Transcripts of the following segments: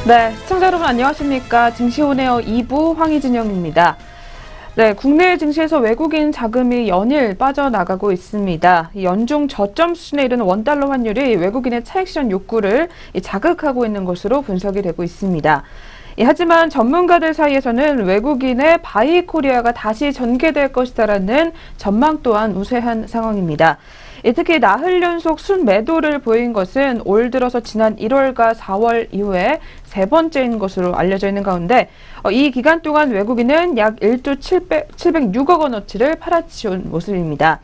네, 시청자 여러분 안녕하십니까. 증시온에어 2부 황희진영입니다. 네, 국내 증시에서 외국인 자금이 연일 빠져나가고 있습니다. 연중 저점 수준에 이르는 원달러 환율이 외국인의 차익 실현 욕구를 자극하고 있는 것으로 분석이 되고 있습니다. 하지만 전문가들 사이에서는 외국인의 바이 코리아가 다시 전개될 것이다라는 전망 또한 우세한 상황입니다. 특히 나흘 연속 순매도를 보인 것은 올 들어서 지난 1월과 4월 이후에 세 번째인 것으로 알려져 있는 가운데 이 기간 동안 외국인은 약 1조 706억 원어치를 팔아치운 모습입니다.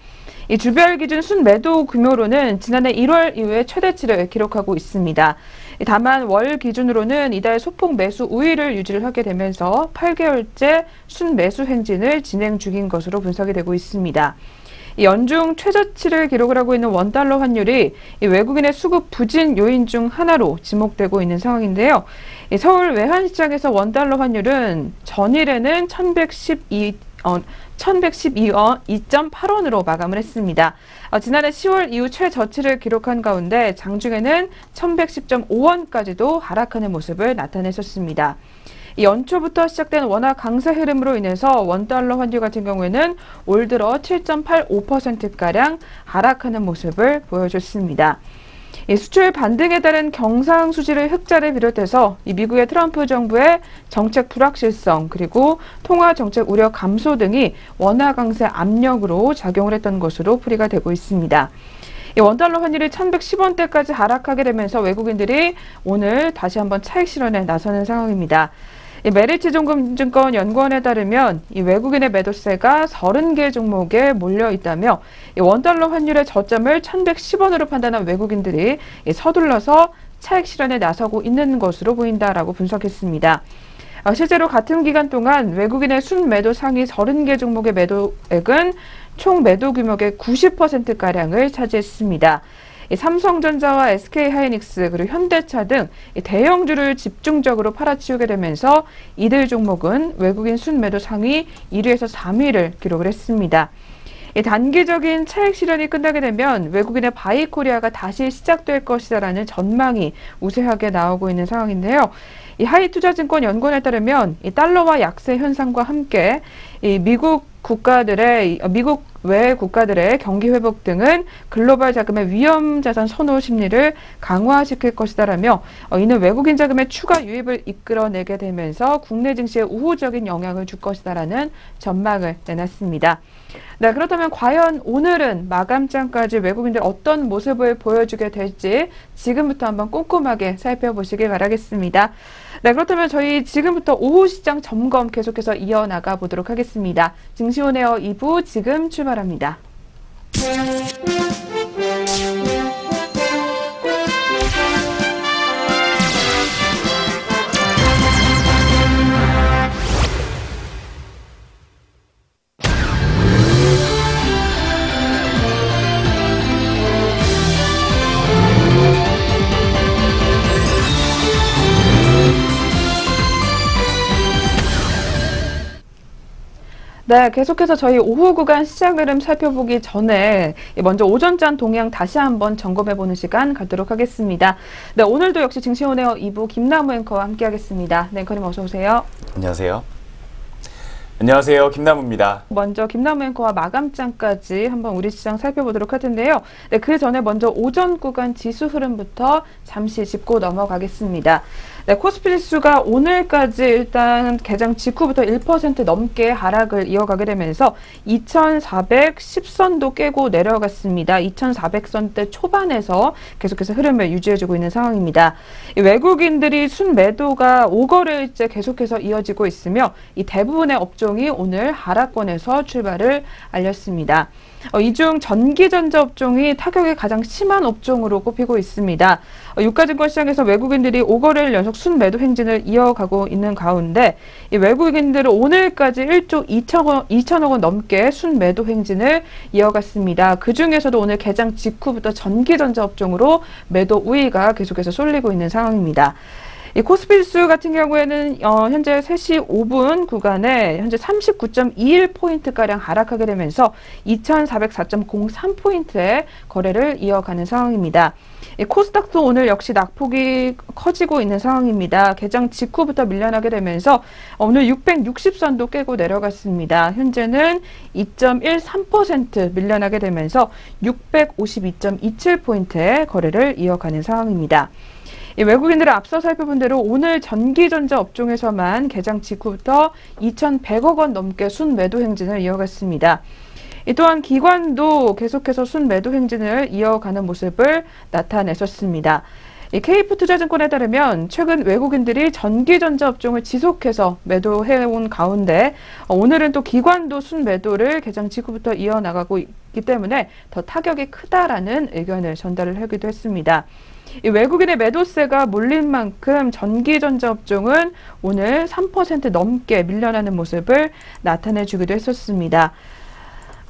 이 주별 기준 순매도 규모로는 지난해 1월 이후에 최대치를 기록하고 있습니다. 다만 월 기준으로는 이달 소폭 매수 우위를 유지를 하게 되면서 8개월째 순매수 행진을 진행 중인 것으로 분석이 되고 있습니다. 연중 최저치를 기록을 하고 있는 원달러 환율이 외국인의 수급 부진 요인 중 하나로 지목되고 있는 상황인데요. 서울 외환시장에서 원달러 환율은 전일에는 1112원 2.8원으로 마감을 했습니다. 지난해 10월 이후 최저치를 기록한 가운데 장중에는 1110.5원까지도 하락하는 모습을 나타냈었습니다. 연초부터 시작된 원화 강세 흐름으로 인해서 원달러 환율 같은 경우에는 올 들어 7.85%가량 하락하는 모습을 보여줬습니다. 수출 반등에 따른 경상수지의 흑자를 비롯해서 미국의 트럼프 정부의 정책 불확실성 그리고 통화 정책 우려 감소 등이 원화 강세 압력으로 작용을 했던 것으로 풀이가 되고 있습니다. 원달러 환율이 1110원대까지 하락하게 되면서 외국인들이 오늘 다시 한번 차익 실현에 나서는 상황입니다. 메리츠증권 연구원에 따르면 이 외국인의 매도세가 30개 종목에 몰려 있다며 원달러 환율의 저점을 1110원으로 판단한 외국인들이 서둘러서 차익 실현에 나서고 있는 것으로 보인다라고 분석했습니다. 실제로 같은 기간 동안 외국인의 순매도 상위 30개 종목의 매도액은 총 매도 규모의 90%가량을 차지했습니다. 삼성전자와 SK하이닉스 그리고 현대차 등 대형주를 집중적으로 팔아치우게 되면서 이들 종목은 외국인 순매도 상위 1위에서 3위를 기록을 했습니다. 단기적인 차익 실현이 끝나게 되면 외국인의 바이 코리아가 다시 시작될 것이다라는 전망이 우세하게 나오고 있는 상황인데요. 하이투자증권 연구원에 따르면 달러화 약세 현상과 함께 미국 외 국가들의 경기 회복 등은 글로벌 자금의 위험 자산 선호 심리를 강화시킬 것이다라며 이는 외국인 자금의 추가 유입을 이끌어내게 되면서 국내 증시에 우호적인 영향을 줄 것이다라는 전망을 내놨습니다. 네, 그렇다면 과연 오늘은 마감장까지 외국인들 어떤 모습을 보여주게 될지 지금부터 한번 꼼꼼하게 살펴보시길 바라겠습니다. 네, 그렇다면 저희 지금부터 오후 시장 점검 계속해서 이어나가 보도록 하겠습니다. 증시온에어 2부 지금 출발합니다. 네, 계속해서 저희 오후 구간 시장 흐름 살펴보기 전에 먼저 오전장 동향 다시 한번 점검해보는 시간 갖도록 하겠습니다. 네, 오늘도 역시 증시온에어 2부 김남우 앵커와 함께하겠습니다. 네, 앵커님 어서 오세요. 안녕하세요. 안녕하세요. 김남우입니다. 먼저 김남우 앵커와 마감장까지 한번 우리 시장 살펴보도록 할 텐데요. 네, 그 전에 먼저 오전 구간 지수 흐름부터 잠시 짚고 넘어가겠습니다. 네, 코스피 지수가 오늘까지 일단 개장 직후부터 1% 넘게 하락을 이어가게 되면서 2410선도 깨고 내려갔습니다. 2400선대 초반에서 계속해서 흐름을 유지해주고 있는 상황입니다. 외국인들이 순매도가 5거래일째 계속해서 이어지고 있으며 이 대부분의 업종이 오늘 하락권에서 출발을 알렸습니다. 이 중 전기전자 업종이 타격이 가장 심한 업종으로 꼽히고 있습니다. 유가증권 시장에서 외국인들이 5거래일 연속 순매도 행진을 이어가고 있는 가운데 이 외국인들은 오늘까지 1조 2천억 원 넘게 순매도 행진을 이어갔습니다. 그중에서도 오늘 개장 직후부터 전기전자 업종으로 매도 우위가 계속해서 쏠리고 있는 상황입니다. 이 코스피 지수 같은 경우에는 현재 3시 5분 구간에 현재 39.21포인트가량 하락하게 되면서 2,404.03포인트의 거래를 이어가는 상황입니다. 이 코스닥도 오늘 역시 낙폭이 커지고 있는 상황입니다. 개장 직후부터 밀려나게 되면서 오늘 660선도 깨고 내려갔습니다. 현재는 2.13% 밀려나게 되면서 652.27포인트의 거래를 이어가는 상황입니다. 외국인들을 앞서 살펴본 대로 오늘 전기전자 업종에서만 개장 직후부터 2,100억 원 넘게 순매도 행진을 이어갔습니다. 또한 기관도 계속해서 순매도 행진을 이어가는 모습을 나타냈었습니다. KF투자증권에 따르면 최근 외국인들이 전기전자 업종을 지속해서 매도해온 가운데 오늘은 또 기관도 순매도를 개장 직후부터 이어나가고 있기 때문에 더 타격이 크다라는 의견을 전달을 하기도 했습니다. 이 외국인의 매도세가 몰린 만큼 전기전자 업종은 오늘 3% 넘게 밀려나는 모습을 나타내주기도 했었습니다.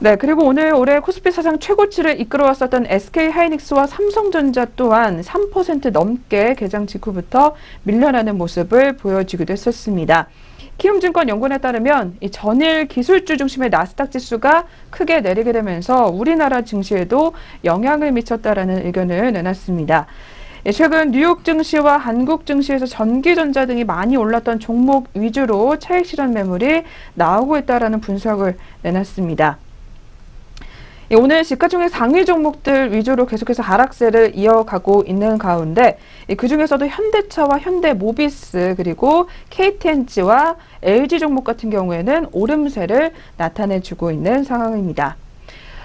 네, 그리고 오늘 올해 코스피 사상 최고치를 이끌어왔었던 SK하이닉스와 삼성전자 또한 3% 넘게 개장 직후부터 밀려나는 모습을 보여주기도 했었습니다. 키움증권 연구원에 따르면 이 전일 기술주 중심의 나스닥 지수가 크게 내리게 되면서 우리나라 증시에도 영향을 미쳤다라는 의견을 내놨습니다. 최근 뉴욕 증시와 한국 증시에서 전기전자 등이 많이 올랐던 종목 위주로 차익 실현 매물이 나오고 있다라는 분석을 내놨습니다. 오늘 시가총액 상위 종목들 위주로 계속해서 하락세를 이어가고 있는 가운데 그중에서도 현대차와 현대모비스 그리고 KTNG와 LG 종목 같은 경우에는 오름세를 나타내주고 있는 상황입니다.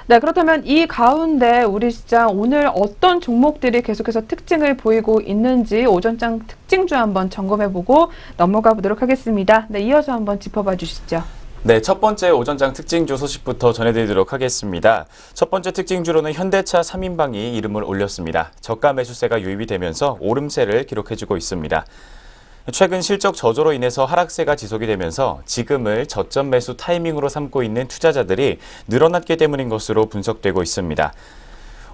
네, 그렇다면 이 가운데 우리 시장 오늘 어떤 종목들이 계속해서 특징을 보이고 있는지 오전장 특징주 한번 점검해보고 넘어가 보도록 하겠습니다. 네, 이어서 한번 짚어봐 주시죠. 네, 첫 번째 오전장 특징주 소식부터 전해드리도록 하겠습니다. 첫 번째 특징주로는 현대차 3인방이 이름을 올렸습니다. 저가 매수세가 유입이 되면서 오름세를 기록해주고 있습니다. 최근 실적 저조로 인해서 하락세가 지속이 되면서 지금을 저점 매수 타이밍으로 삼고 있는 투자자들이 늘어났기 때문인 것으로 분석되고 있습니다.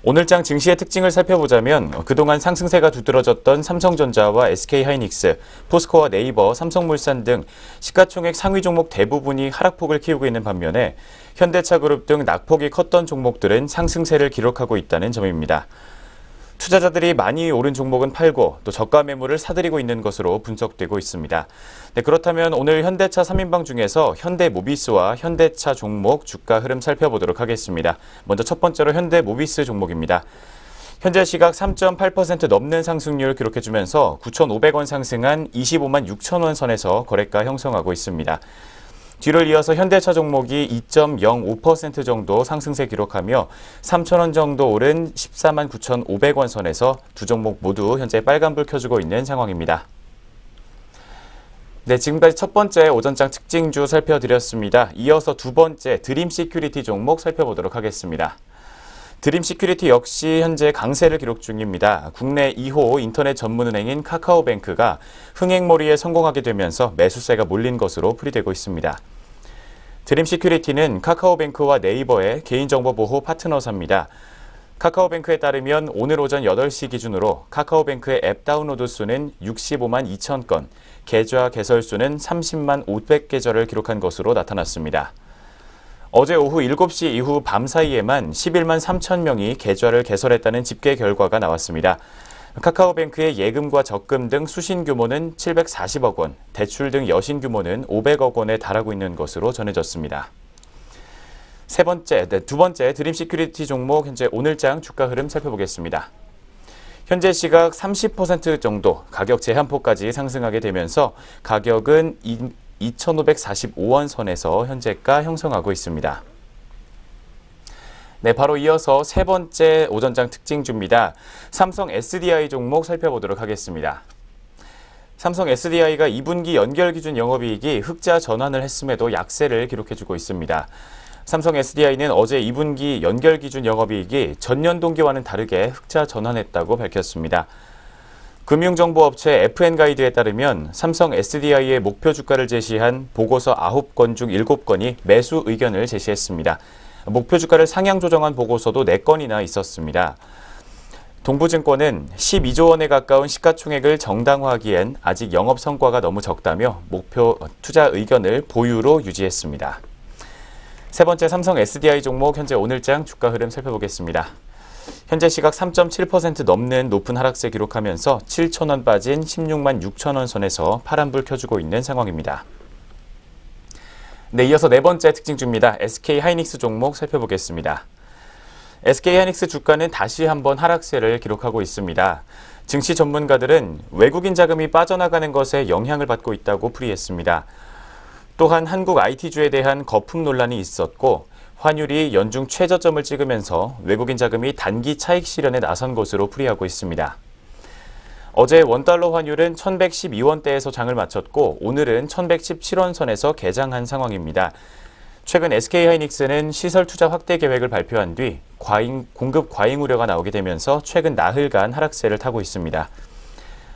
오늘장 증시의 특징을 살펴보자면 그동안 상승세가 두드러졌던 삼성전자와 SK하이닉스, 포스코와 네이버, 삼성물산 등 시가총액 상위 종목 대부분이 하락폭을 키우고 있는 반면에 현대차그룹 등 낙폭이 컸던 종목들은 상승세를 기록하고 있다는 점입니다. 투자자들이 많이 오른 종목은 팔고 또 저가 매물을 사들이고 있는 것으로 분석되고 있습니다. 네, 그렇다면 오늘 현대차 3인방 중에서 현대모비스와 현대차 종목 주가 흐름 살펴보도록 하겠습니다. 먼저 첫 번째로 현대모비스 종목입니다. 현재 시각 3.8% 넘는 상승률을 기록해주면서 9,500원 상승한 25만 6천 원 선에서 거래가 형성하고 있습니다. 뒤를 이어서 현대차 종목이 2.05% 정도 상승세 기록하며 3,000원 정도 오른 14만 9,500원 선에서 두 종목 모두 현재 빨간불 켜주고 있는 상황입니다. 네, 지금까지 첫 번째 오전장 특징주 살펴드렸습니다. 이어서 두 번째 드림시큐리티 종목 살펴보도록 하겠습니다. 드림시큐리티 역시 현재 강세를 기록 중입니다. 국내 2호 인터넷 전문은행인 카카오뱅크가 흥행몰이에 성공하게 되면서 매수세가 몰린 것으로 풀이되고 있습니다. 드림시큐리티는 카카오뱅크와 네이버의 개인정보보호 파트너사입니다. 카카오뱅크에 따르면 오늘 오전 8시 기준으로 카카오뱅크의 앱 다운로드 수는 65만 2천 건, 계좌 개설 수는 30만 500계좌를 기록한 것으로 나타났습니다. 어제 오후 7시 이후 밤 사이에만 11만 3천 명이 계좌를 개설했다는 집계 결과가 나왔습니다. 카카오뱅크의 예금과 적금 등 수신 규모는 740억 원, 대출 등 여신 규모는 500억 원에 달하고 있는 것으로 전해졌습니다. 두 번째 드림시큐리티 종목 현재 오늘장 주가 흐름 살펴보겠습니다. 현재 시각 30% 정도 가격 제한폭까지 상승하게 되면서 가격은 2,545원 선에서 현재가 형성하고 있습니다. 네, 바로 이어서 세 번째 오전장 특징주입니다. 삼성 SDI 종목 살펴보도록 하겠습니다. 삼성 SDI가 2분기 연결 기준 영업이익이 흑자 전환을 했음에도 약세를 기록해주고 있습니다. 삼성 SDI는 어제 2분기 연결 기준 영업이익이 전년 동기와는 다르게 흑자 전환했다고 밝혔습니다. 금융정보업체 FN가이드에 따르면 삼성 SDI의 목표 주가를 제시한 보고서 9건 중 7건이 매수 의견을 제시했습니다. 목표 주가를 상향 조정한 보고서도 4건이나 있었습니다. 동부증권은 12조 원에 가까운 시가총액을 정당화하기엔 아직 영업 성과가 너무 적다며 목표 투자 의견을 보유로 유지했습니다. 세 번째 삼성 SDI 종목 현재 오늘장 주가 흐름 살펴보겠습니다. 현재 시각 3.7% 넘는 높은 하락세 기록하면서 7,000원 빠진 16만 6천원 선에서 파란불 켜주고 있는 상황입니다. 네, 이어서 네 번째 특징주입니다. SK하이닉스 종목 살펴보겠습니다. SK하이닉스 주가는 다시 한번 하락세를 기록하고 있습니다. 증시 전문가들은 외국인 자금이 빠져나가는 것에 영향을 받고 있다고 풀이했습니다. 또한 한국 IT주에 대한 거품 논란이 있었고 환율이 연중 최저점을 찍으면서 외국인 자금이 단기 차익 실현에 나선 것으로 풀이하고 있습니다. 어제 원달러 환율은 1112원대에서 장을 마쳤고 오늘은 1117원 선에서 개장한 상황입니다. 최근 SK하이닉스는 시설 투자 확대 계획을 발표한 뒤 공급 과잉 우려가 나오게 되면서 최근 나흘간 하락세를 타고 있습니다.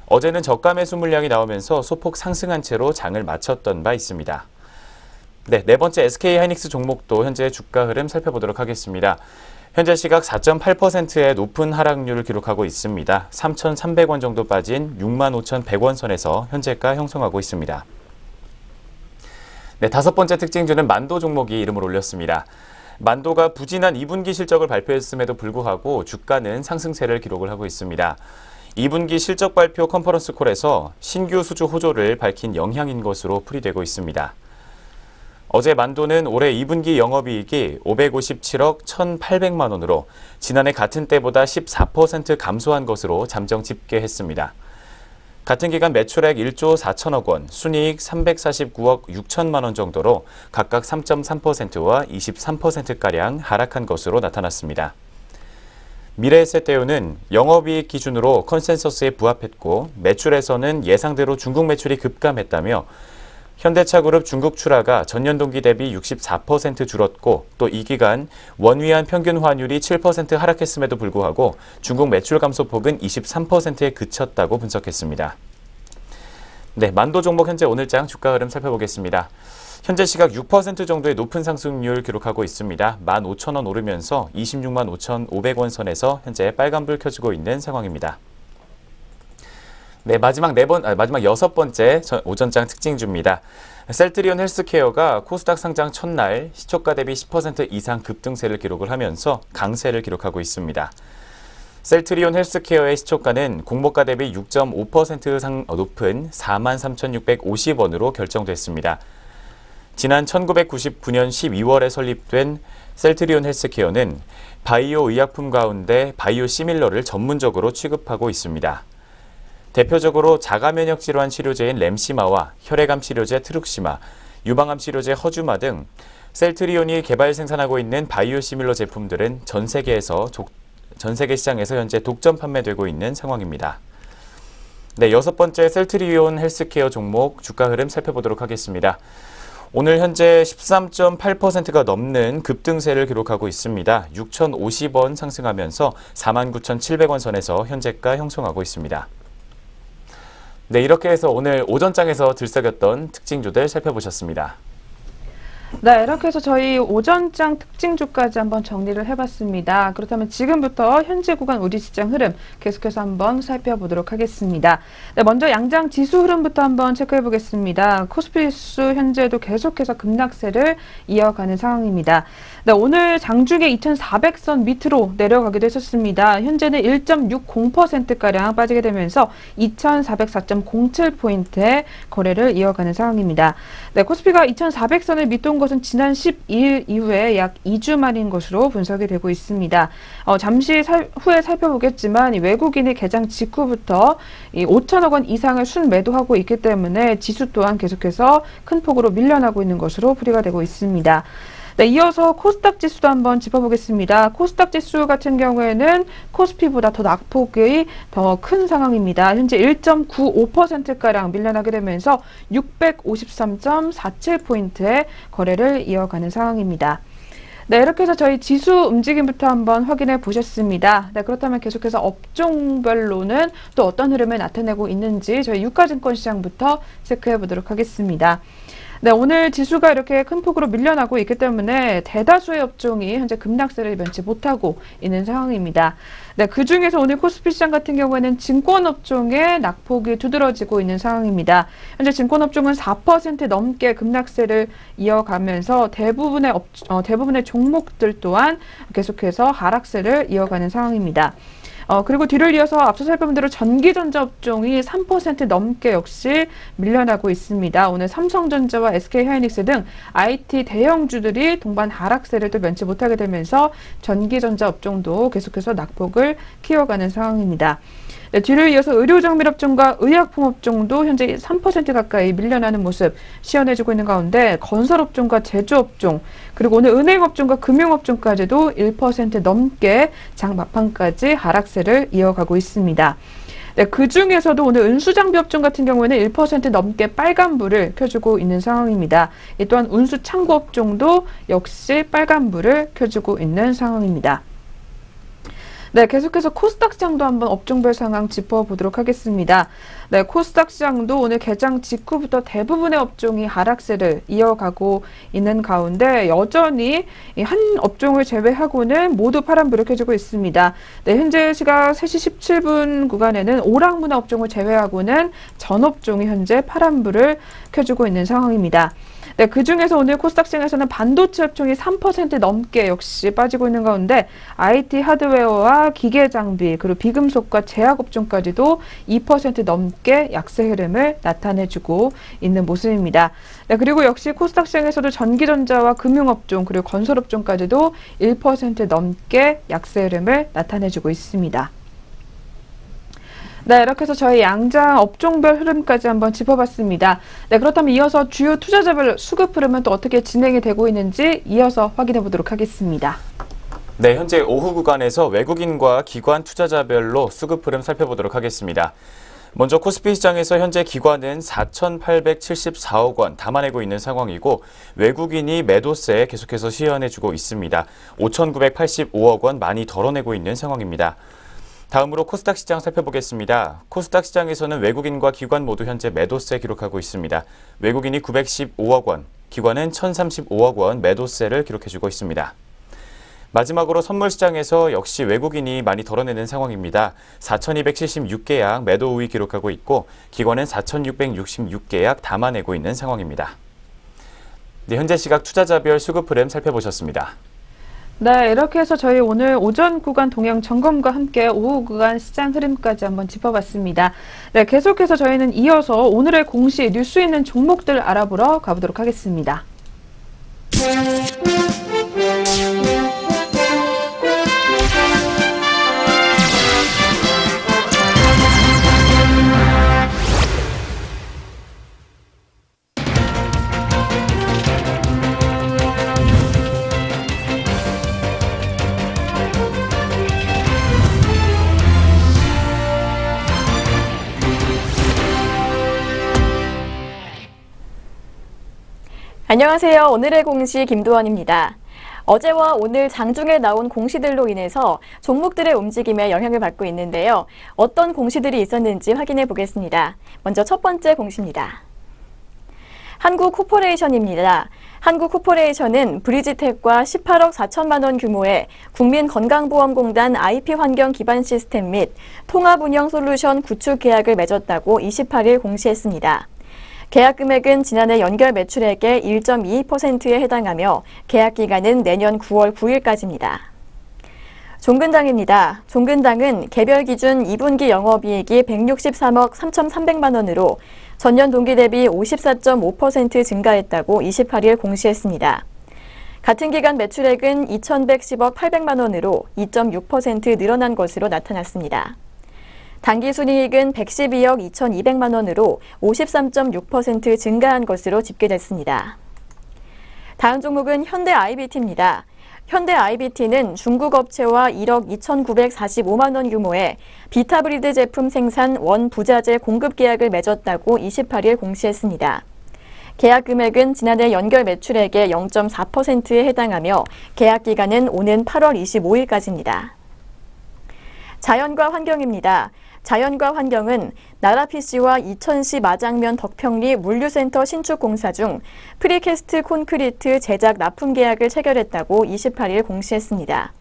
어제는 저가 매수 물량이 나오면서 소폭 상승한 채로 장을 마쳤던 바 있습니다. 네 번째 SK하이닉스 종목도 현재 주가 흐름 살펴보도록 하겠습니다. 현재 시각 4.8%의 높은 하락률을 기록하고 있습니다. 3,300원 정도 빠진 65,100원 선에서 현재가 형성하고 있습니다. 네, 다섯 번째 특징주는 만도 종목이 이름을 올렸습니다. 만도가 부진한 2분기 실적을 발표했음에도 불구하고 주가는 상승세를 기록을 하고 있습니다. 2분기 실적 발표 컨퍼런스 콜에서 신규 수주 호조를 밝힌 영향인 것으로 풀이되고 있습니다. 어제 만도는 올해 2분기 영업이익이 557억 1,800만 원으로 지난해 같은 때보다 14% 감소한 것으로 잠정 집계했습니다. 같은 기간 매출액 1조 4천억 원, 순이익 349억 6천만 원 정도로 각각 3.3%와 23%가량 하락한 것으로 나타났습니다. 미래에셋대우는 영업이익 기준으로 컨센서스에 부합했고 매출에서는 예상대로 중국 매출이 급감했다며 현대차그룹 중국 출하가 전년 동기 대비 64% 줄었고 또 이 기간 원위안 평균 환율이 7% 하락했음에도 불구하고 중국 매출 감소폭은 23%에 그쳤다고 분석했습니다. 네, 만도 종목 현재 오늘장 주가 흐름 살펴보겠습니다. 현재 시각 6% 정도의 높은 상승률 기록하고 있습니다. 15,000원 오르면서 26만 5,500원 선에서 현재 빨간불 켜지고 있는 상황입니다. 네, 마지막 여섯 번째 오전장 특징주입니다. 셀트리온 헬스케어가 코스닥 상장 첫날 시초가 대비 10% 이상 급등세를 기록을 하면서 강세를 기록하고 있습니다. 셀트리온 헬스케어의 시초가는 공모가 대비 6.5% 높은 43,650원으로 결정됐습니다. 지난 1999년 12월에 설립된 셀트리온 헬스케어는 바이오 의약품 가운데 바이오 시밀러를 전문적으로 취급하고 있습니다. 대표적으로 자가면역 질환 치료제인 램시마와 혈액암 치료제 트룩시마, 유방암 치료제 허주마 등 셀트리온이 개발 생산하고 있는 바이오 시밀러 제품들은 전 세계 시장에서 현재 독점 판매되고 있는 상황입니다. 네, 여섯 번째 셀트리온 헬스케어 종목 주가 흐름 살펴보도록 하겠습니다. 오늘 현재 13.8%가 넘는 급등세를 기록하고 있습니다. 6,050원 상승하면서 49,700원 선에서 현재가 형성하고 있습니다. 네, 이렇게 해서 오늘 오전장에서 들썩였던 특징주들 살펴보셨습니다. 네, 이렇게 해서 저희 오전장 특징주까지 한번 정리를 해봤습니다. 그렇다면 지금부터 현재 구간 우리 시장 흐름 계속해서 한번 살펴보도록 하겠습니다. 네, 먼저 양장 지수 흐름부터 한번 체크해 보겠습니다. 코스피 지수 현재도 계속해서 급락세를 이어가는 상황입니다. 네, 오늘 장중에 2,400선 밑으로 내려가기도 했었습니다. 현재는 1.60%가량 빠지게 되면서 2,404.07포인트의 거래를 이어가는 상황입니다. 네, 코스피가 2,400선을 밑돈 것은 지난 12일 이후에 약 2주 만인 것으로 분석이 되고 있습니다. 잠시 후에 살펴보겠지만 외국인이 개장 직후부터 5천억 원 이상을 순매도하고 있기 때문에 지수 또한 계속해서 큰 폭으로 밀려나고 있는 것으로 풀이가 되고 있습니다. 네, 이어서 코스닥 지수도 한번 짚어보겠습니다. 코스닥 지수 같은 경우에는 코스피보다 더 낙폭이 더 큰 상황입니다. 현재 1.95%가량 밀려나게 되면서 653.47포인트의 거래를 이어가는 상황입니다. 네, 이렇게 해서 저희 지수 움직임부터 한번 확인해 보셨습니다. 네, 그렇다면 계속해서 업종별로는 또 어떤 흐름을 나타내고 있는지 저희 유가증권 시장부터 체크해 보도록 하겠습니다. 네, 오늘 지수가 이렇게 큰 폭으로 밀려나고 있기 때문에 대다수의 업종이 현재 급락세를 면치 못하고 있는 상황입니다. 네, 그중에서 오늘 코스피 시장 같은 경우에는 증권업종의 낙폭이 두드러지고 있는 상황입니다. 현재 증권업종은 4% 넘게 급락세를 이어가면서 대부분의 종목들 또한 계속해서 하락세를 이어가는 상황입니다. 그리고 뒤를 이어서 앞서 살펴본 대로 전기전자 업종이 3% 넘게 역시 밀려나고 있습니다. 오늘 삼성전자와 SK하이닉스 등 IT 대형주들이 동반 하락세를 또 면치 못하게 되면서 전기전자 업종도 계속해서 낙폭을 키워가는 상황입니다. 네, 뒤를 이어서 의료정밀업종과 의약품업종도 현재 3% 가까이 밀려나는 모습 시연해주고 있는 가운데 건설업종과 제조업종 그리고 오늘 은행업종과 금융업종까지도 1% 넘게 장 막판까지 하락세를 이어가고 있습니다. 네, 그중에서도 오늘 운수장비업종 같은 경우에는 1% 넘게 빨간불을 켜주고 있는 상황입니다. 또한 운수창고업종도 역시 빨간불을 켜주고 있는 상황입니다. 네, 계속해서 코스닥 시장도 한번 업종별 상황 짚어보도록 하겠습니다. 네, 코스닥 시장도 오늘 개장 직후부터 대부분의 업종이 하락세를 이어가고 있는 가운데 여전히 한 업종을 제외하고는 모두 파란불을 켜주고 있습니다. 네, 현재 시각 3시 17분 구간에는 오락문화 업종을 제외하고는 전 업종이 현재 파란불을 켜주고 있는 상황입니다. 네, 그중에서 오늘 코스닥 시장에서는 반도체 업종이 3% 넘게 역시 빠지고 있는 가운데 IT 하드웨어와 기계 장비 그리고 비금속과 제약 업종까지도 2% 넘게 약세 흐름을 나타내주고 있는 모습입니다. 네, 그리고 역시 코스닥 시장에서도 전기전자와 금융업종 그리고 건설업종까지도 1% 넘게 약세 흐름을 나타내주고 있습니다. 네, 이렇게 해서 저희 양장 업종별 흐름까지 한번 짚어봤습니다. 네, 그렇다면 이어서 주요 투자자별 수급 흐름은 또 어떻게 진행이 되고 있는지 이어서 확인해 보도록 하겠습니다. 네, 현재 오후 구간에서 외국인과 기관 투자자별로 수급 흐름 살펴보도록 하겠습니다. 먼저 코스피 시장에서 현재 기관은 4,874억 원 담아내고 있는 상황이고 외국인이 매도세 계속해서 시연해주고 있습니다. 5,985억 원 많이 덜어내고 있는 상황입니다. 다음으로 코스닥 시장 살펴보겠습니다. 코스닥 시장에서는 외국인과 기관 모두 현재 매도세 기록하고 있습니다. 외국인이 915억 원, 기관은 1,035억 원 매도세를 기록해주고 있습니다. 마지막으로 선물 시장에서 역시 외국인이 많이 덜어내는 상황입니다. 4,276계약 매도 우위 기록하고 있고 기관은 4,666계약 담아내고 있는 상황입니다. 네, 현재 시각 투자자별 수급 흐름 살펴보셨습니다. 네, 이렇게 해서 저희 오늘 오전 구간 동향 점검과 함께 오후 구간 시장 흐름까지 한번 짚어봤습니다. 네, 계속해서 저희는 이어서 오늘의 공시 뉴스 있는 종목들 알아보러 가보도록 하겠습니다. 안녕하세요. 오늘의 공시 김도원입니다. 어제와 오늘 장중에 나온 공시들로 인해서 종목들의 움직임에 영향을 받고 있는데요. 어떤 공시들이 있었는지 확인해 보겠습니다. 먼저 첫 번째 공시입니다. 한국코퍼레이션입니다. 한국코퍼레이션은 브리지텍과 18억 4천만 원 규모의 국민건강보험공단 IP 환경 기반 시스템 및 통합운영 솔루션 구축 계약을 맺었다고 28일 공시했습니다. 계약 금액은 지난해 연결 매출액의 1.22%에 해당하며 계약 기간은 내년 9월 9일까지입니다. 종근당입니다. 종근당은 개별 기준 2분기 영업이익이 163억 3,300만 원으로 전년 동기 대비 54.5% 증가했다고 28일 공시했습니다. 같은 기간 매출액은 2,110억 800만 원으로 2.6% 늘어난 것으로 나타났습니다. 당기순이익은 112억 2,200만 원으로 53.6% 증가한 것으로 집계됐습니다. 다음 종목은 현대 IBT입니다. 현대 IBT는 중국 업체와 1억 2,945만 원 규모의 비타브리드 제품 생산 원부자재 공급 계약을 맺었다고 28일 공시했습니다. 계약 금액은 지난해 연결 매출액의 0.4%에 해당하며 계약 기간은 오는 8월 25일까지입니다. 자연과 환경입니다. 자연과 환경은 나라PC와 이천시 마장면 덕평리 물류센터 신축 공사 중 프리캐스트 콘크리트 제작 납품 계약을 체결했다고 28일 공시했습니다.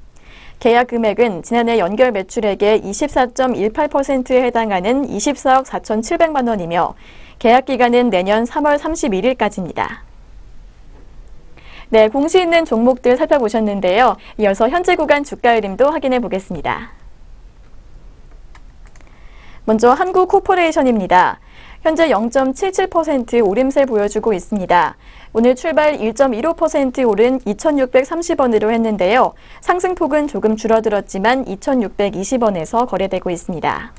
계약 금액은 지난해 연결 매출액의 24.18%에 해당하는 24억 4,700만 원이며 계약 기간은 내년 3월 31일까지입니다. 네, 공시 있는 종목들 살펴보셨는데요. 이어서 현재 구간 주가 흐름도 확인해 보겠습니다. 먼저 한국코퍼레이션입니다. 현재 0.77% 오름세 보여주고 있습니다. 오늘 출발 1.15% 오른 2,630원으로 했는데요. 상승폭은 조금 줄어들었지만 2,620원에서 거래되고 있습니다.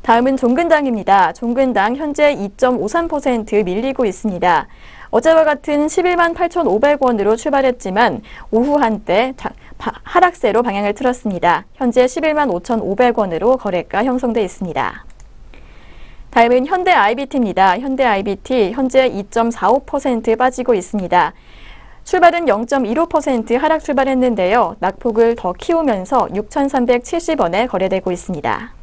다음은 종근당입니다. 종근당 현재 2.53% 밀리고 있습니다. 어제와 같은 11만 8,500원으로 출발했지만 오후 한때 하락세로 방향을 틀었습니다. 현재 11만 5,500원으로 거래가 형성돼 있습니다. 다음은 현대 IBT입니다. 현대 IBT 현재 2.45% 빠지고 있습니다. 출발은 0.15% 하락 출발했는데요. 낙폭을 더 키우면서 6,370원에 거래되고 있습니다.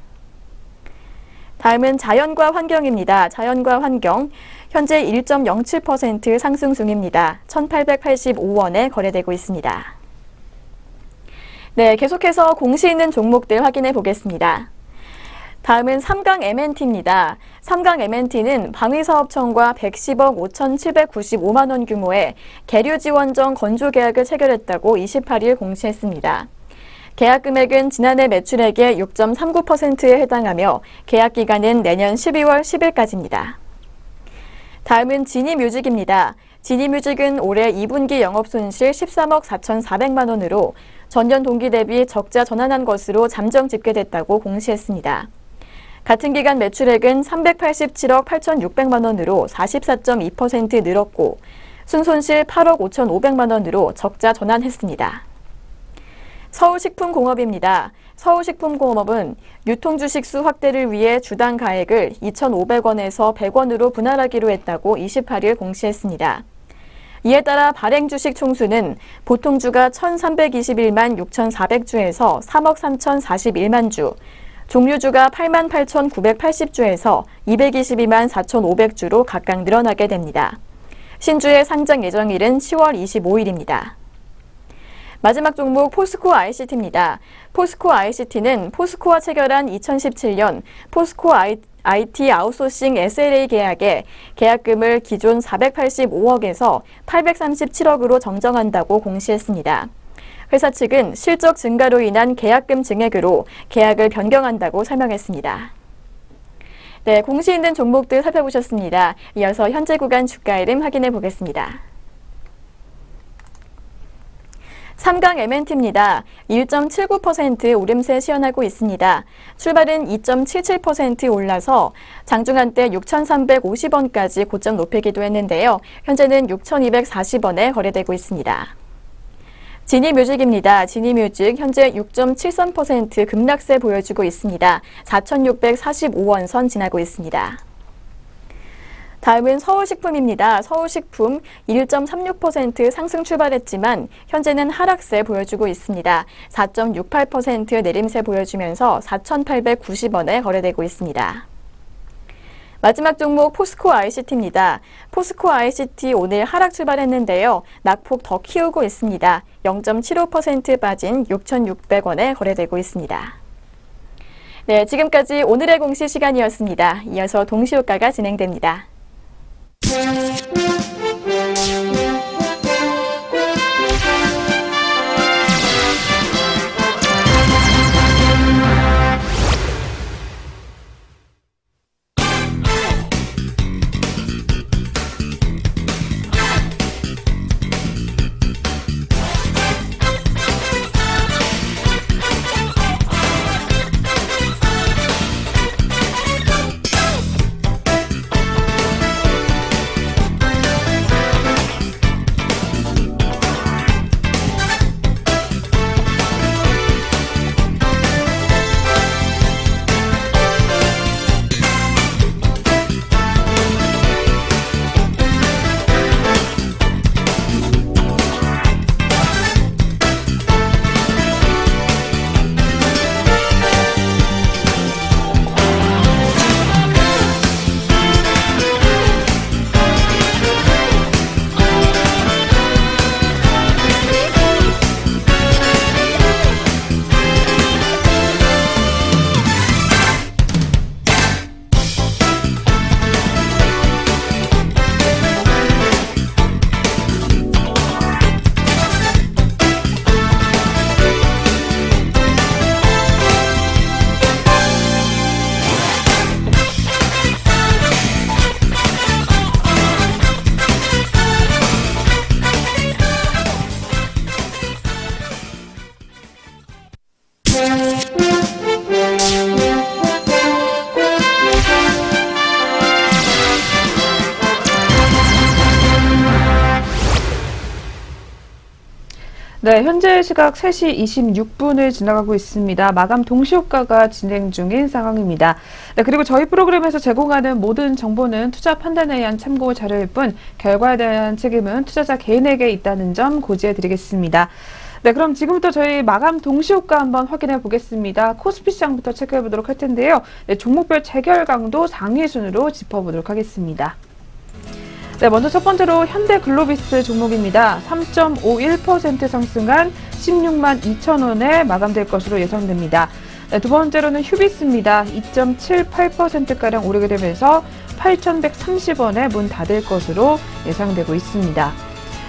다음은 자연과 환경입니다. 자연과 환경 현재 1.07% 상승 중입니다. 1,885원에 거래되고 있습니다. 네, 계속해서 공시 있는 종목들 확인해 보겠습니다. 다음은 삼강 MNT입니다. 삼강 MNT는 방위사업청과 110억 5,795만 원 규모의 계류지원정 건조 계약을 체결했다고 28일 공시했습니다. 계약 금액은 지난해 매출액의 6.39%에 해당하며 계약 기간은 내년 12월 10일까지입니다. 다음은 지니뮤직입니다. 지니뮤직은 올해 2분기 영업손실 13억 4,400만 원으로 전년 동기 대비 적자 전환한 것으로 잠정 집계됐다고 공시했습니다. 같은 기간 매출액은 387억 8,600만 원으로 44.2% 늘었고 순손실 8억 5,500만 원으로 적자 전환했습니다. 서울식품공업입니다. 서울식품공업은 유통주식수 확대를 위해 주당 가액을 2,500원에서 100원으로 분할하기로 했다고 28일 공시했습니다. 이에 따라 발행주식 총수는 보통주가 1,321만 6,400주에서 3억 3,041만 주, 종류주가 8만 8,980주에서 222만 4,500주로 각각 늘어나게 됩니다. 신주의 상장 예정일은 10월 25일입니다. 마지막 종목 포스코 ICT입니다. 포스코 ICT는 포스코와 체결한 2017년 포스코 IT 아웃소싱 SLA 계약에 계약금을 기존 485억에서 837억으로 정정한다고 공시했습니다. 회사 측은 실적 증가로 인한 계약금 증액으로 계약을 변경한다고 설명했습니다. 네, 공시 있는 종목들 살펴보셨습니다. 이어서 현재 구간 주가 흐름 확인해 보겠습니다. 삼강 MNT입니다. 1.79% 오름세 시현하고 있습니다. 출발은 2.77% 올라서 장중한 때 6,350원까지 고점 높이기도 했는데요. 현재는 6,240원에 거래되고 있습니다. 지니뮤직입니다. 지니뮤직 현재 6.73% 급락세 보여주고 있습니다. 4,645원 선 지나고 있습니다. 다음은 서울식품입니다. 서울식품 1.36% 상승 출발했지만 현재는 하락세 보여주고 있습니다. 4.68% 내림세 보여주면서 4,890원에 거래되고 있습니다. 마지막 종목 포스코 ICT입니다. 포스코 ICT 오늘 하락 출발했는데요. 낙폭 더 키우고 있습니다. 0.75% 빠진 6,600원에 거래되고 있습니다. 네, 지금까지 오늘의 공시 시간이었습니다. 이어서 동시효과가 진행됩니다. 네, 현재 시각 3시 26분을 지나가고 있습니다. 마감 동시효과가 진행 중인 상황입니다. 네, 그리고 저희 프로그램에서 제공하는 모든 정보는 투자 판단에 의한 참고 자료일 뿐 결과에 대한 책임은 투자자 개인에게 있다는 점 고지해 드리겠습니다. 네, 그럼 지금부터 저희 마감 동시효과 한번 확인해 보겠습니다. 코스피 시장부터 체크해 보도록 할 텐데요. 네, 종목별 재결 강도 상위 순으로 짚어보도록 하겠습니다. 네, 먼저 첫 번째로 현대글로비스 종목입니다. 3.51% 상승한 16만 2천 원에 마감될 것으로 예상됩니다. 네, 두 번째로는 휴비스입니다. 2.78%가량 오르게 되면서 8,130원에 문 닫을 것으로 예상되고 있습니다.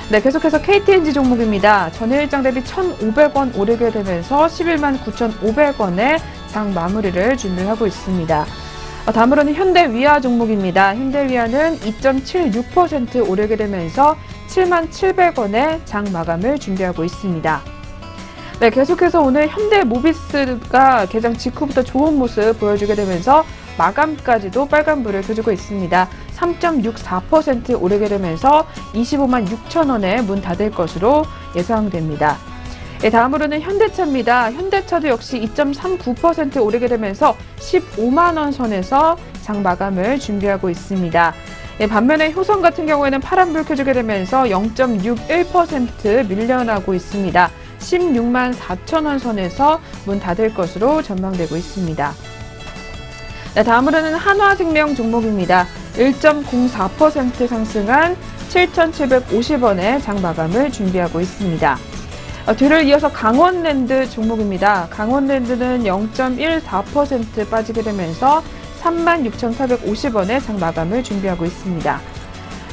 네, 계속해서 KTNG 종목입니다. 전일장 대비 1,500원 오르게 되면서 11만 9,500원에 장 마무리를 준비하고 있습니다. 다음으로는 현대위아 종목입니다. 현대위아는 2.76% 오르게 되면서 7만 700원에 장 마감을 준비하고 있습니다. 네, 계속해서 오늘 현대모비스가 개장 직후부터 좋은 모습 보여주게 되면서 마감까지도 빨간불을 켜주고 있습니다. 3.64% 오르게 되면서 25만 6천 원에 문 닫을 것으로 예상됩니다. 네, 다음으로는 현대차입니다. 현대차도 역시 2.39% 오르게 되면서 15만 원 선에서 장 마감을 준비하고 있습니다. 네, 반면에 효성 같은 경우에는 파란불 켜주게 되면서 0.61% 밀려나고 있습니다. 16만 4천 원 선에서 문 닫을 것으로 전망되고 있습니다. 네, 다음으로는 한화생명 종목입니다. 1.04% 상승한 7,750원에 장 마감을 준비하고 있습니다. 뒤를 이어서 강원랜드 종목입니다. 강원랜드는 0.14% 빠지게 되면서 36,450원에 장 마감을 준비하고 있습니다.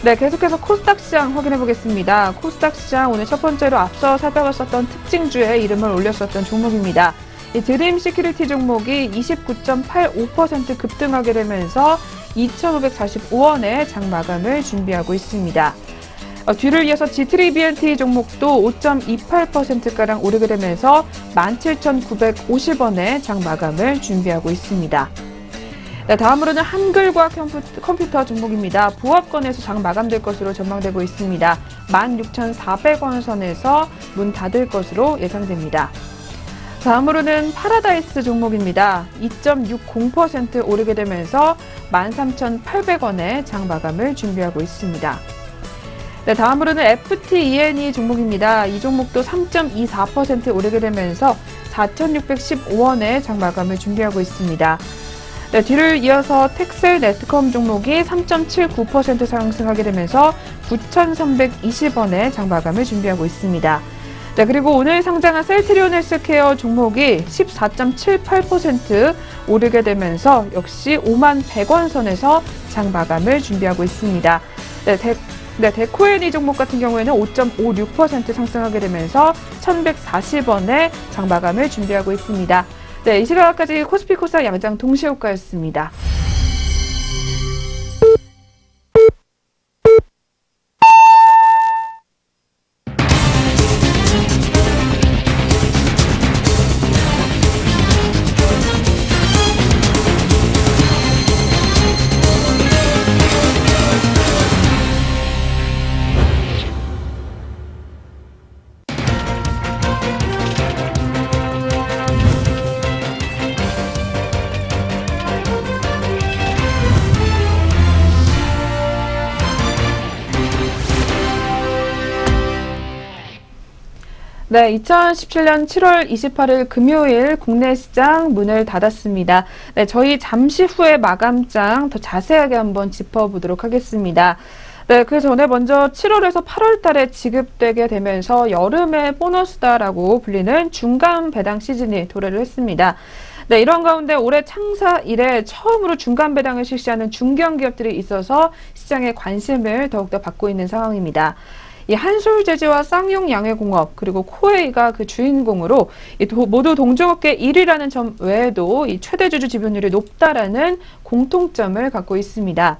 네, 계속해서 코스닥 시장 확인해 보겠습니다. 코스닥 시장 오늘 첫 번째로 앞서 살펴봤었던 특징주에 이름을 올렸었던 종목입니다. 이 드림 시큐리티 종목이 29.85% 급등하게 되면서 2,545원에 장 마감을 준비하고 있습니다. 뒤를 이어서 G3BNT 종목도 5.28%가량 오르게 되면서 17,950원에 장 마감을 준비하고 있습니다. 네, 다음으로는 한글과학 컴퓨터 종목입니다. 보합권에서 장 마감될 것으로 전망되고 있습니다. 16,400원 선에서 문 닫을 것으로 예상됩니다. 다음으로는 파라다이스 종목입니다. 2.60% 오르게 되면서 13,800원에 장 마감을 준비하고 있습니다. 네, 다음으로는 FTENE 종목입니다. 이 종목도 3.24% 오르게 되면서 4,615원에 장 마감을 준비하고 있습니다. 네, 뒤를 이어서 텍셀 네트컴 종목이 3.79% 상승하게 되면서 9,320원에 장 마감을 준비하고 있습니다. 네, 그리고 오늘 상장한 셀트리온 헬스케어 종목이 14.78% 오르게 되면서 역시 5만 100원 선에서 장 마감을 준비하고 있습니다. 네, 데코애니 종목 같은 경우에는 5.56% 상승하게 되면서 1,140원에 장 마감을 준비하고 있습니다. 네, 이 시각까지 코스피 코스닥 양장 동시효과였습니다. 네, 2017년 7월 28일 금요일 국내 시장 문을 닫았습니다. 네, 저희 잠시 후에 마감장 더 자세하게 한번 짚어보도록 하겠습니다. 네, 그 전에 먼저 7월에서 8월 달에 지급되게 되면서 여름의 보너스다라고 불리는 중간 배당 시즌이 도래를 했습니다. 네, 이런 가운데 올해 창사 이래 처음으로 중간 배당을 실시하는 중견기업들이 있어서 시장의 관심을 더욱더 받고 있는 상황입니다. 이 한솔제지와 쌍용 양해공업 그리고 코웨이가 그 주인공으로 모두 동종업계 1위라는 점 외에도 이 최대 주주 지분율이 높다라는 공통점을 갖고 있습니다.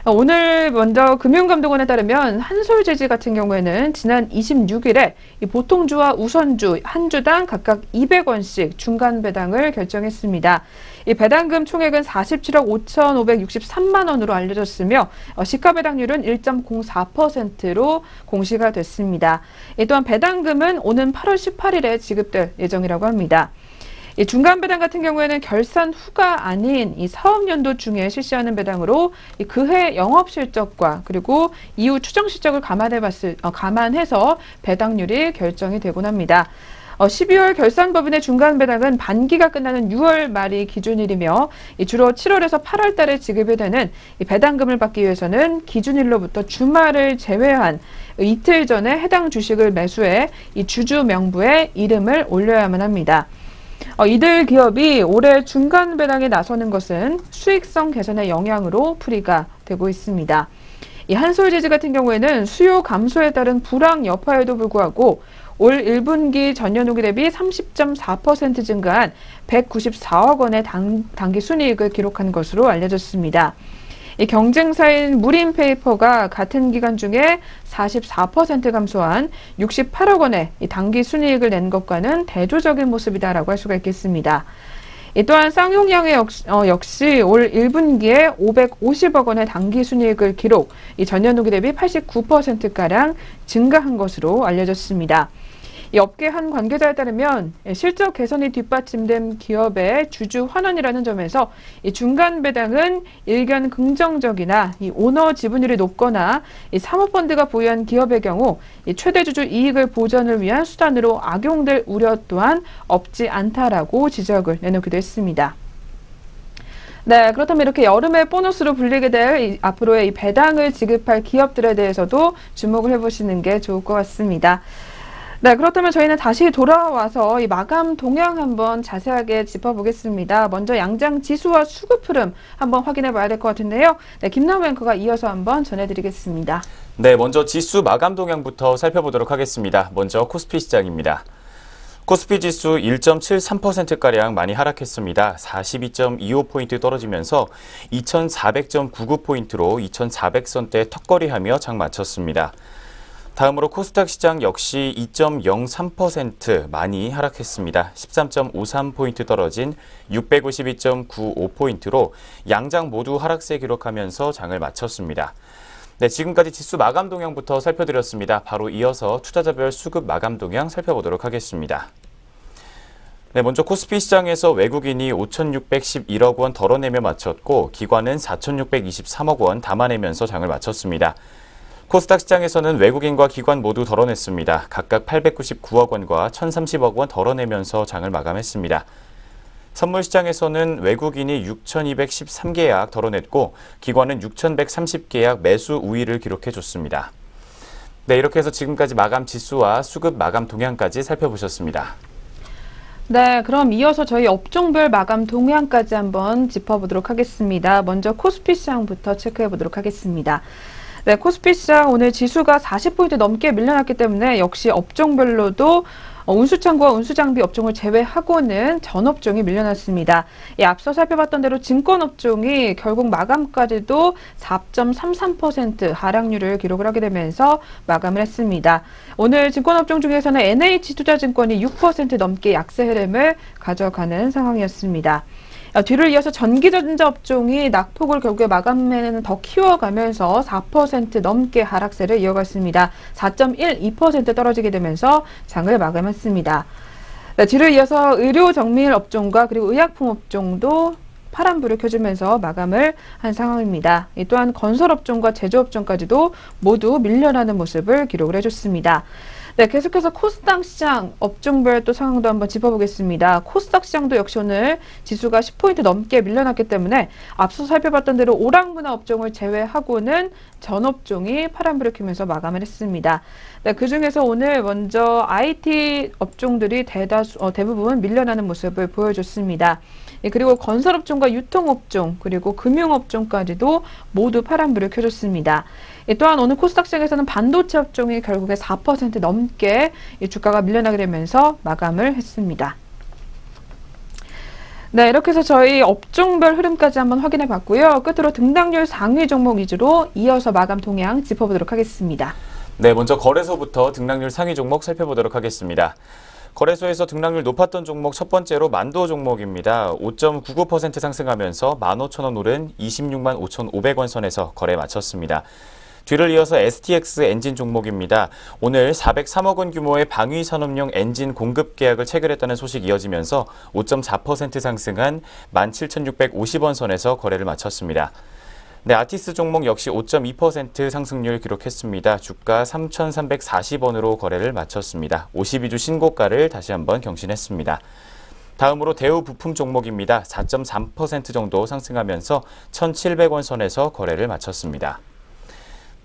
오늘 먼저 금융감독원에 따르면 한솔재지 같은 경우에는 지난 26일에 이 보통주와 우선주 한 주당 각각 200원씩 중간 배당을 결정했습니다. 이 배당금 총액은 47억 5,563만 원으로 알려졌으며 시가 배당률은 1.04%로 공시가 됐습니다. 또한 배당금은 오는 8월 18일에 지급될 예정이라고 합니다. 이 중간 배당 같은 경우에는 결산 후가 아닌 이 사업연도 중에 실시하는 배당으로 그해 영업 실적과 그리고 이후 추정 실적을 감안해서 배당률이 결정이 되곤 합니다. 12월 결산법인의 중간 배당은 반기가 끝나는 6월 말이 기준일이며 주로 7월에서 8월 달에 지급이 되는 이 배당금을 받기 위해서는 기준일로부터 주말을 제외한 이틀 전에 해당 주식을 매수해 이 주주 명부에 이름을 올려야만 합니다. 이들 기업이 올해 중간 배당에 나서는 것은 수익성 개선의 영향으로 풀이가 되고 있습니다. 이 한솔재즈 같은 경우에는 수요 감소에 따른 불황 여파에도 불구하고 올 1분기 전년 동기 대비 30.4% 증가한 194억 원의 당기 순이익을 기록한 것으로 알려졌습니다. 이 경쟁사인 무림페이퍼가 같은 기간 중에 44% 감소한 68억 원의 이 당기 순이익을 낸 것과는 대조적인 모습이다라고 할 수가 있겠습니다. 또한 쌍용양의 역시 올 1분기에 550억 원의 당기 순이익을 기록, 이 전년 동기 대비 89%가량 증가한 것으로 알려졌습니다. 이 업계 한 관계자에 따르면 실적 개선이 뒷받침된 기업의 주주 환원이라는 점에서 이 중간 배당은 일견 긍정적이나 이 오너 지분율이 높거나 이 사모펀드가 보유한 기업의 경우 이 최대 주주 이익을 보전을 위한 수단으로 악용될 우려 또한 없지 않다라고 지적을 내놓기도 했습니다. 네, 그렇다면 이렇게 여름의 보너스로 불리게 될 앞으로의 이 배당을 지급할 기업들에 대해서도 주목을 해보시는 게 좋을 것 같습니다. 네, 그렇다면 저희는 다시 돌아와서 이 마감 동향 한번 자세하게 짚어보겠습니다. 먼저 양장 지수와 수급 흐름 한번 확인해 봐야 될 것 같은데요. 네, 김남우 앵커가 이어서 한번 전해드리겠습니다. 네, 먼저 지수 마감 동향부터 살펴보도록 하겠습니다. 먼저 코스피 시장입니다. 코스피 지수 1.73%가량 많이 하락했습니다. 42.25포인트 떨어지면서 2,400.99포인트로 2,400선대 턱걸이하며 장 마쳤습니다. 다음으로 코스닥 시장 역시 2.03% 많이 하락했습니다. 13.53포인트 떨어진 652.95포인트로 양장 모두 하락세 기록하면서 장을 마쳤습니다. 네, 지금까지 지수 마감 동향부터 살펴드렸습니다. 바로 이어서 투자자별 수급 마감 동향 살펴보도록 하겠습니다. 네, 먼저 코스피 시장에서 외국인이 5,611억 원 덜어내며 마쳤고 기관은 4,623억 원 담아내면서 장을 마쳤습니다. 코스닥 시장에서는 외국인과 기관 모두 덜어냈습니다. 각각 899억 원과 1,030억 원 덜어내면서 장을 마감했습니다. 선물 시장에서는 외국인이 6,213계약 덜어냈고 기관은 6,130계약 매수 우위를 기록해줬습니다. 네, 이렇게 해서 지금까지 마감 지수와 수급 마감 동향까지 살펴보셨습니다. 네, 그럼 이어서 저희 업종별 마감 동향까지 한번 짚어보도록 하겠습니다. 먼저 코스피 시장부터 체크해 보도록 하겠습니다. 네, 코스피 시장 오늘 지수가 40포인트 넘게 밀려났기 때문에 역시 업종별로도 운수창고와 운수장비 업종을 제외하고는 전 업종이 밀려났습니다. 앞서 살펴봤던 대로 증권업종이 결국 마감까지도 4.33% 하락률을 기록을 하게 되면서 마감을 했습니다. 오늘 증권업종 중에서는 NH투자증권이 6% 넘게 약세 흐름을 가져가는 상황이었습니다. 뒤를 이어서 전기전자 업종이 낙폭을 결국에 마감에는 더 키워가면서 4% 넘게 하락세를 이어갔습니다. 4.12% 떨어지게 되면서 장을 마감했습니다. 네, 뒤를 이어서 의료정밀 업종과 그리고 의약품 업종도 파란불을 켜주면서 마감을 한 상황입니다. 또한 건설업종과 제조업종까지도 모두 밀려나는 모습을 기록을 해줬습니다. 네, 계속해서 코스닥 시장 업종별 또 상황도 한번 짚어보겠습니다. 코스닥 시장도 역시 오늘 지수가 10포인트 넘게 밀려났기 때문에 앞서 살펴봤던 대로 오락문화 업종을 제외하고는 전 업종이 파란불을 켜면서 마감을 했습니다. 네, 그중에서 오늘 먼저 IT 업종들이 대부분 밀려나는 모습을 보여줬습니다. 그리고 건설업종과 유통업종 그리고 금융업종까지도 모두 파란불을 켜줬습니다. 또한 오늘 코스닥 시장에서는 반도체 업종이 결국에 4% 넘게 주가가 밀려나게 되면서 마감을 했습니다. 네, 이렇게 해서 저희 업종별 흐름까지 한번 확인해 봤고요. 끝으로 등락률 상위 종목 위주로 이어서 마감 동향 짚어보도록 하겠습니다. 네, 먼저 거래소부터 등락률 상위 종목 살펴보도록 하겠습니다. 거래소에서 등락률 높았던 종목 첫 번째로 만도 종목입니다. 5.99% 상승하면서 15,000원 오른 26만 5,500원 선에서 거래 마쳤습니다. 뒤를 이어서 STX 엔진 종목입니다. 오늘 403억 원 규모의 방위 산업용 엔진 공급 계약을 체결했다는 소식이 이어지면서 5.4% 상승한 17,650원 선에서 거래를 마쳤습니다. 네, 아티스 종목 역시 5.2% 상승률 기록했습니다. 주가 3,340원으로 거래를 마쳤습니다. 52주 신고가를 다시 한번 경신했습니다. 다음으로 대우 부품 종목입니다. 4.3% 정도 상승하면서 1,700원 선에서 거래를 마쳤습니다.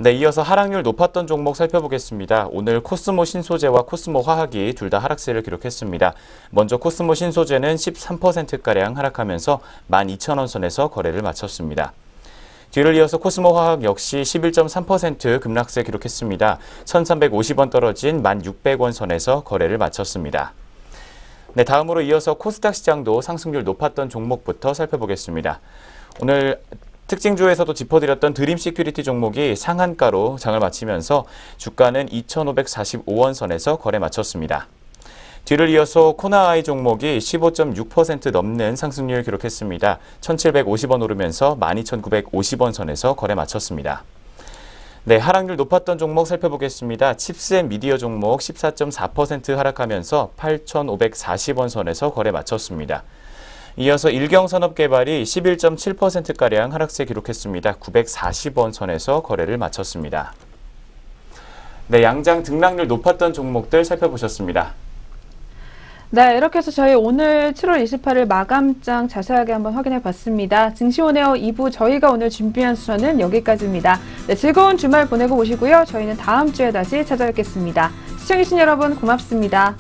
네, 이어서 하락률 높았던 종목 살펴보겠습니다. 오늘 코스모 신소재와 코스모 화학이 둘 다 하락세를 기록했습니다. 먼저 코스모 신소재는 13%가량 하락하면서 12,000원 선에서 거래를 마쳤습니다. 뒤를 이어서 코스모 화학 역시 11.3% 급락세 기록했습니다. 1,350원 떨어진 1,600원 선에서 거래를 마쳤습니다. 네, 다음으로 이어서 코스닥 시장도 상승률 높았던 종목부터 살펴보겠습니다. 오늘 특징주에서도 짚어드렸던 드림 시큐리티 종목이 상한가로 장을 마치면서 주가는 2,545원 선에서 거래 마쳤습니다. 뒤를 이어서 코나아이 종목이 15.6% 넘는 상승률 기록했습니다. 1,750원 오르면서 12,950원 선에서 거래 마쳤습니다. 네, 하락률 높았던 종목 살펴보겠습니다. 칩스앤미디어 종목 14.4% 하락하면서 8,540원 선에서 거래 마쳤습니다. 이어서 일경산업개발이 11.7%가량 하락세 기록했습니다. 940원 선에서 거래를 마쳤습니다. 네, 양장 등락률 높았던 종목들 살펴보셨습니다. 네, 이렇게 해서 저희 오늘 7월 28일 마감장 자세하게 한번 확인해 봤습니다. 증시온에어 2부 저희가 오늘 준비한 수저는 여기까지입니다. 네, 즐거운 주말 보내고 오시고요. 저희는 다음 주에 다시 찾아뵙겠습니다. 시청해주신 여러분 고맙습니다.